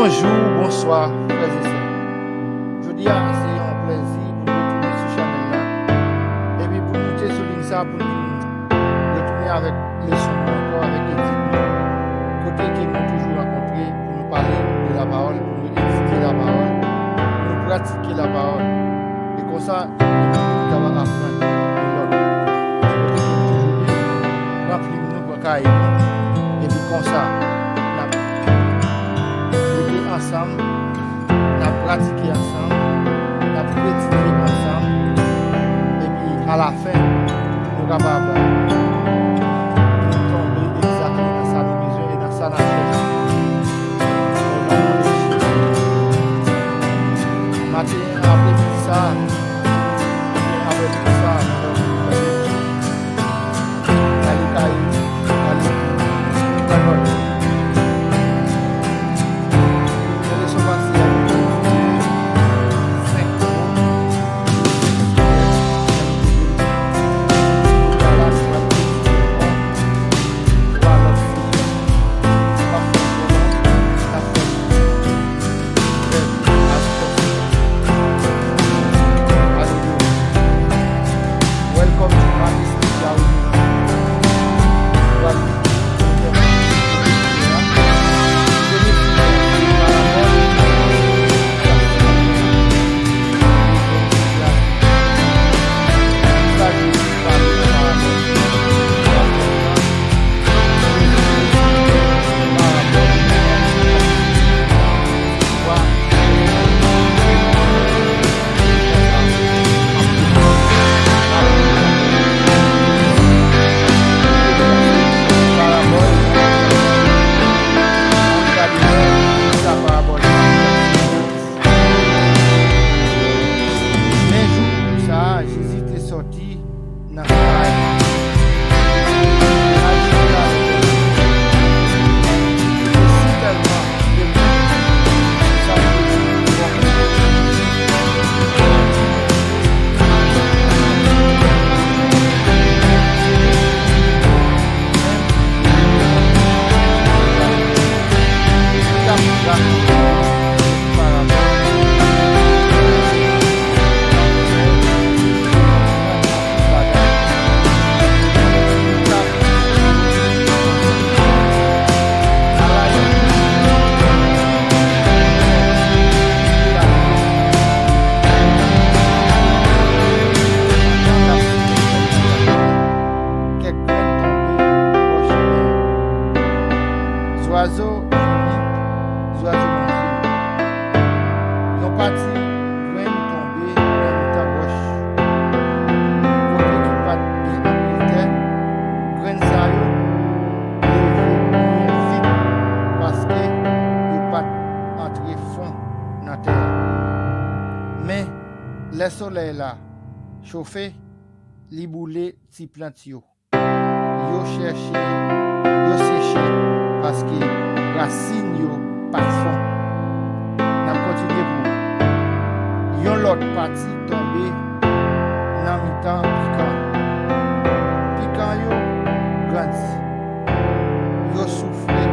Bonjour, bonsoir, frères et sœurs. Je dis à c'est un plaisir pour nous retourner sur Chanel là. Et puis pour monter sur l'INSA, pour nous retourner avec les sons encore, avec Edith. Côté qui nous toujours rencontrés pour nous parler de la parole, pour nous étudier la parole, pour nous pratiquer la parole. Et comme ça, nous allons apprendre de l'autre. Côté qui nous toujours dit, remplis-nous pour cahier. Et puis comme ça, ensemble, on a pratiqué ensemble, on a étudié ensemble, et puis à la fin, nous sommes capables de tomber exactement dans sa division et dans sa nature. Matin, après-midi, ça, avec tout ça, oiseaux oiseaux mangés. Ils ont parti, graines tombées dans le roche. Côté qui pas bien habileté, graines ça levé vite parce que ils pas entrer fond dans la terre. Mais le soleil là, chauffé, li boule ti plante yo. Yo cherché, yo séché parce que racine yo pas fond. N'a continué pour yon l'autre partie tombé dans mi-temps piquant. Piquant yo grandi. Yo soufflé.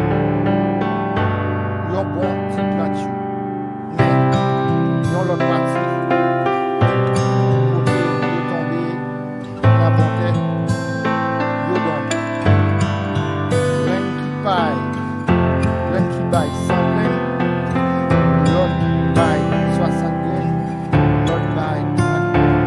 Yon bon ti plante yo. Mais yon l'autre partie côté yo tombé la bonté. Graine qui baille 100 graines, l'autre baille 60 graines, l'autre baille 30 graines.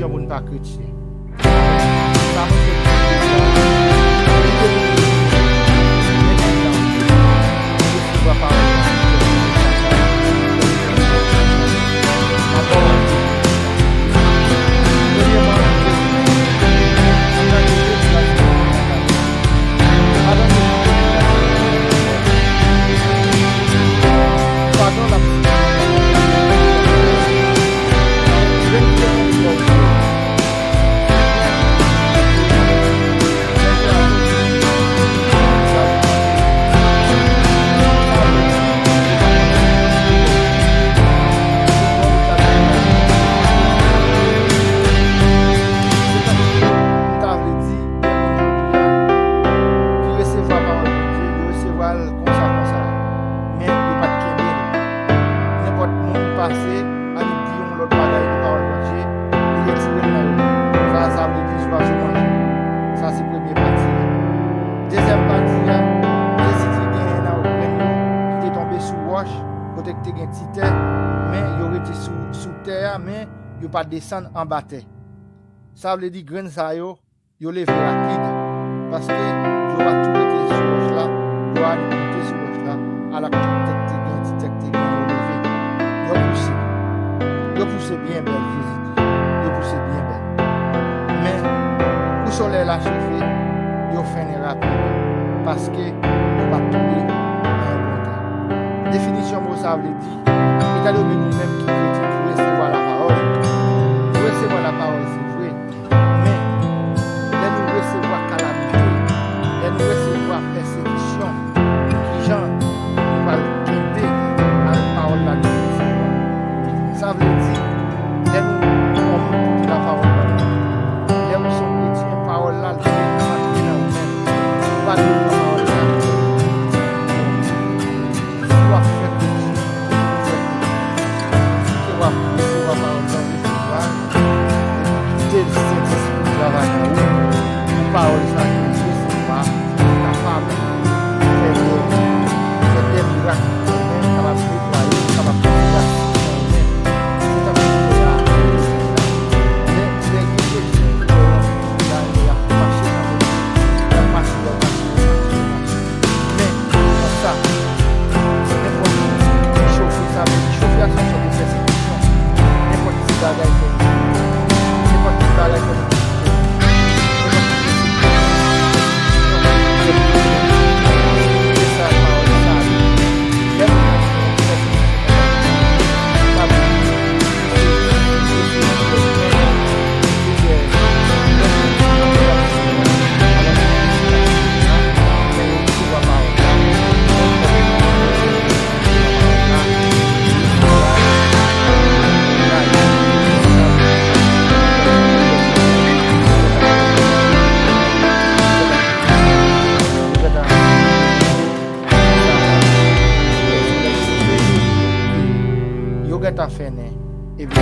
définition pour ne pas chrétien. Ça montre pas descendre en bataille. Ça veut dire grain ça yo levé rapide parce que je va tout mettre sur roche là, je va monter sur roche là à la tête levé. Yo pousser bien belle visite. Yo pousser bien belle. Mais le soleil l'a chauffé, yo fini rapide parce que yo pas tomber en bonté. Définition mot ça veut dire état de nous-mêmes qui recevoir la parole. Recevoir la parole, c'est vrai, mais nous recevoir calamité, nous recevoir persécution, qui gens va tomber à la parole là de recevoir. Ça veut dire, nous on la parole là, nous sommes chrétiens, parole là, nous pas de la parole là. Tu vas faire de Dieu, tu vas recevoir la parole là. Saint-Esprit travaille en nous. Une parole ça qui ne se pas capable de faire des miracles, capable de nettoyer, capable de faire c'est un peu là. Les chrétiens qui sont là, ils ont marché dans le marché. Mais comme ça, c'est n'importe qui chauffer ça, chauffer à son sur des persécutions, n'importe qui bagaille comme ta fene et bien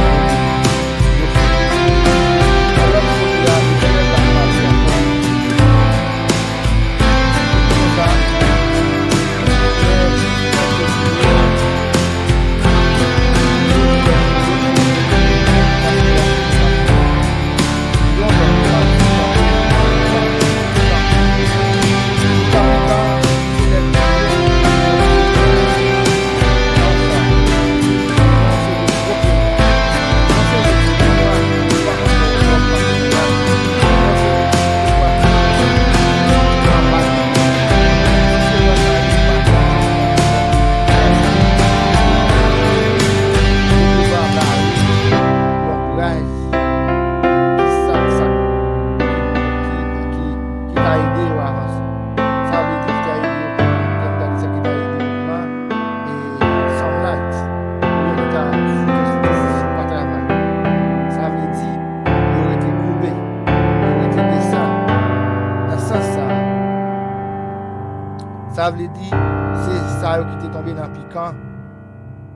ça veut dire c'est ça qui t'est tombé dans le piquant.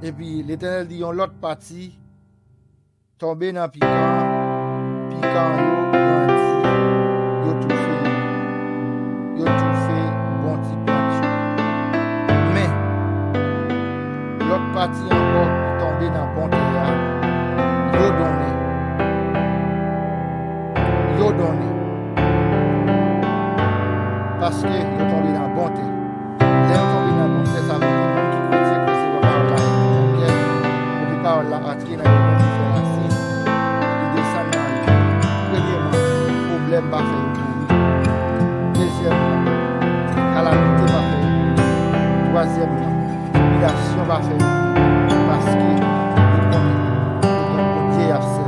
Et puis l'Éternel dit l'autre partie tombé dans le piquant yo grandi, yo tout fait bon petit planture. Mais l'autre partie encore qui tombé dans le bon terrain, yo donné. abandonné. Parce que ils sont tombés dans la bonté. Les gens tombés dans la bonté, ça veut dire que les gens qui chrétiens que c'est la parole là. Donc, la parole là, entrer dans le monde qui fait racine, qui descend dans le premièrement, problème pas fait pour deuxièmement, calamité pas fait troisièmement, humiliation pas fait parce que ils connaissent le Dieu a fait.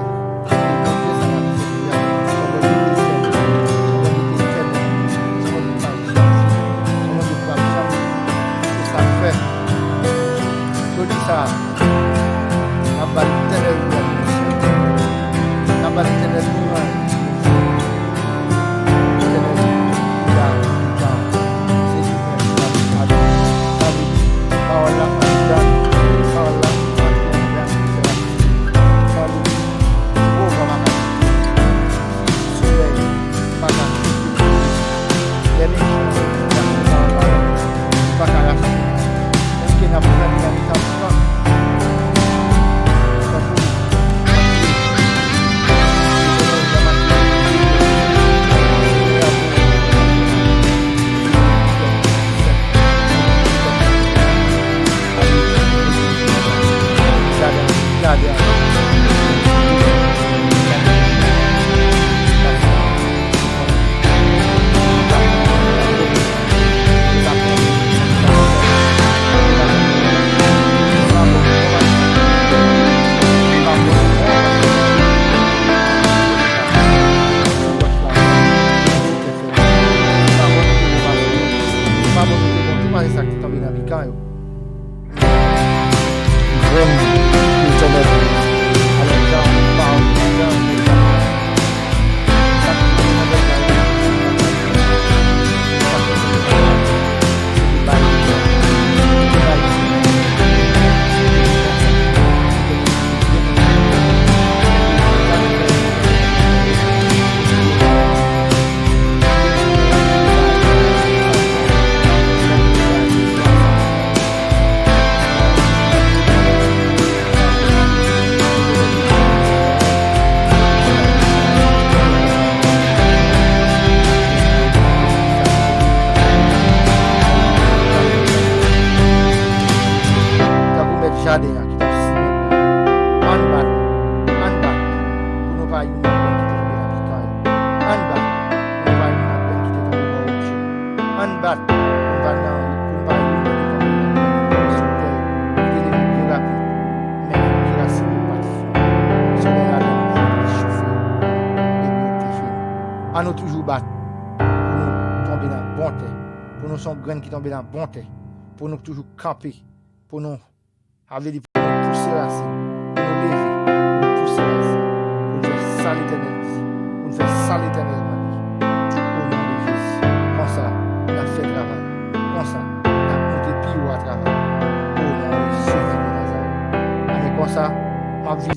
À nous toujours battre pour nous tomber dans la bonté, pour nous son grain qui tombe dans la bonté, pour nous toujours camper, pour nous avoir des pour nous pousser racine, pour nous lever, pour nous pousser racine, pour nous faire ça l'éternel dit, pour nous faire ça l'éternel dit, au nom de Jésus. Comme ça, on a fait travail, comme ça, on a monté plus haut à travail, au nom de Jésus de Nazareth. Mais comme ça, ma vie